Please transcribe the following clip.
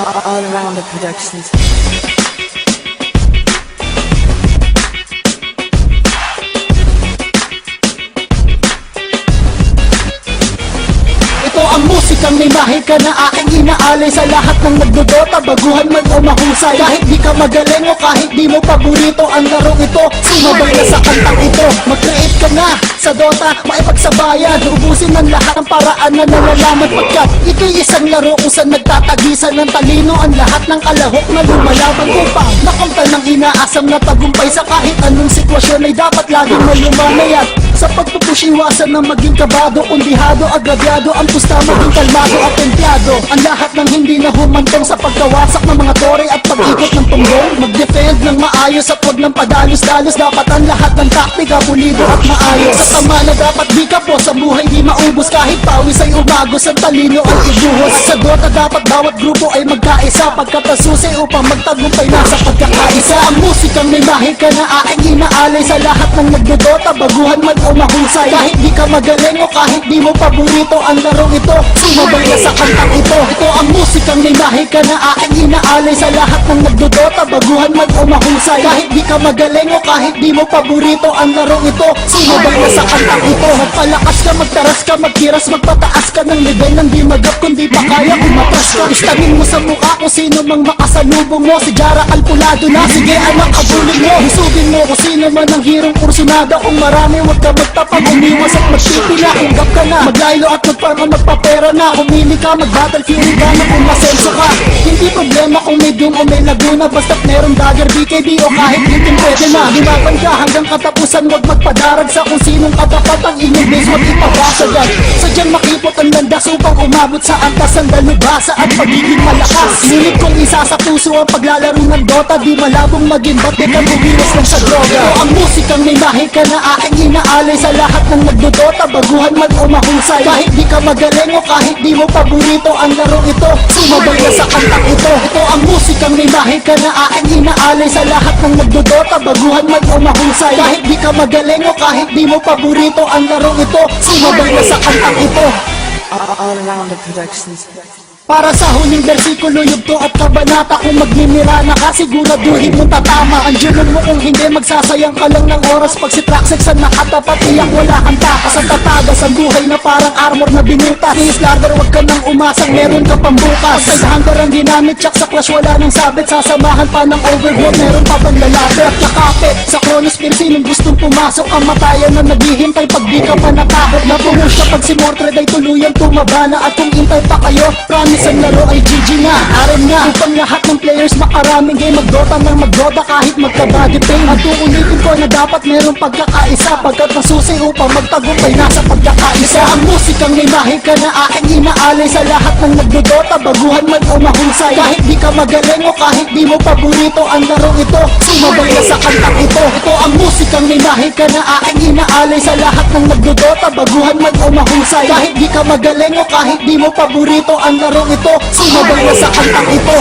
All around the productions. Ito ang musikang may mahika na aking inaalay sa lahat ng nagdodota, baguhan man o mahusay. Kahit di ka magaling o kahit di mo paborito ang larong ito, sumabay na sa kantang ito. Mag-create ka na sa Dota, maipagsabayan, ubusin ng lahat ng paraan na nalalaman. Pagkat ito'y isang laro kung saan nagtatagisan ng talino ang lahat ng kalahok na lumalaban upang makamtan ng inaasam na tagumpay sa kahit anong sitwasyon ay dapat laging malumanay. At sa pagpupush iwasan na maging kabado, undihado, agrabyado, ang pusta maging kalmado at templado. Ang lahat ng hindi na humantong sa pagkawasak ng mga tore at pag-ikot ng tunggong. Mag-defend ng maayos at wag ng padalos-dalos. Dapat ang lahat ng taktika pulido at maayos. Sa tama na dapat di ka po sa buhay di maubos. Kahit pawis ay umagos, ang talino ay ibuhos. Sa Dota dapat bawat grupo ay magkaisa, pagkatasusi upang magtagumpay na sa pagkakaisa. Ang musikang may mahika na aking inaalay sa lahat ng nagdodota, baguhan man o mahusay. Kahit di ka magaling o kahit di mo paborito ang larong ito, sumabay na sa kantang ito. Ito ang musikang may mahika na aking inaalay sa lahat ng nagdodota, baguhan man o mahusay. Kahit di ka magaling o kahit di mo paborito ang larong ito, sumabay na sa kantang ito. Magpalakas ka, magtaras ka, magkiras, magpataas ka ng level ng di magap kundi pa kaya umatras ka. Istangin mo sa mukha kung sino mang makasalubong mo. Si Jara Alpulado na, sige anak abulin mo. Hisubin mo kung sino man ang hirong kursunada. Kung marami wag ka magtapag, umiwas at magpipila. Kung gap ka na, maglaylo at magparma, magpapera na. Kumili ka, mag-battlefield ka na kung masenso ka. Hindi problema kung may Doom o may Laguna, basta't merong Dagger, BKB o kahit Linkin pwede na. Lumaban ka hanggang katapusan, wag magpadarag sa kung sinong katapat ang inyong base, wag ipabasagad. Sadyang makipot ang landas upang umabot sa antas ang dalubhasa at pagiging malakas. Ngunit kung isa sa puso ang paglalaro ng Dota, di malabong maging batik ang bumiwas lang sa droga. Ito ang musikang may mahika na aking inaalay sa lahat ng nagdodota, baguhan man o mahusay. Kahit di ka magaling o kahit di mo paborito ang larong ito, sumabay na sa kantang ito. Ito ang musikang may mahika na aking inaalay sa lahat ng nagdodota, baguhan man o mahusay. Kahit di ka magaling o kahit di mo paborito ang larong ito, sumabay na sa kantang ito. All around the productions. Para sa huling bersikulo, yugto at kabanata, kung magnimirana ka, siguraduhin mong tatama. Andiyan mo kung hindi, magsasayang ka lang ng oras. Pag si Traxxas ang nakatapat, iyak wala kang takas. Ang tatagas ang buhay na parang armor na binutas. Please ladder, wag ka nang umasang, meron ka pang bukas. 500 ang ginamit, tsak sa clash wala nang sabit. Sasamahan pa ng overload, meron pa pang lalapit at nakapit. Sa Chronosphere, sinong gustong pumasok, ang matayan na naghihintay pag di ka pa natakot. Napungush ka pag si Mordred ay tuluyang tumabana. At kung intay pa kayo, promise ang laro ay GG na, RM na. Upang lahat ng players makaraming game, magdota ng magdota kahit magka-body pain. At uulitin ko na dapat merong pagkakaisa, pagkat masusi upang magtagumpay na sa pagkakaisa. Ang musikang may mahika na aking inaalay sa lahat ng nagdodota, baguhan man o mahusay. Kahit di ka magaling o kahit di mo paborito ang larong ito, sumabay na sa kantang ito. Ito ang musikang may mahika na aking inaalay sa lahat ng nagdodota, baguhan man o mahusay. Kahit di ka magaling o kahit di mo paborito ang larong ito, sumabay na sa kantang ito.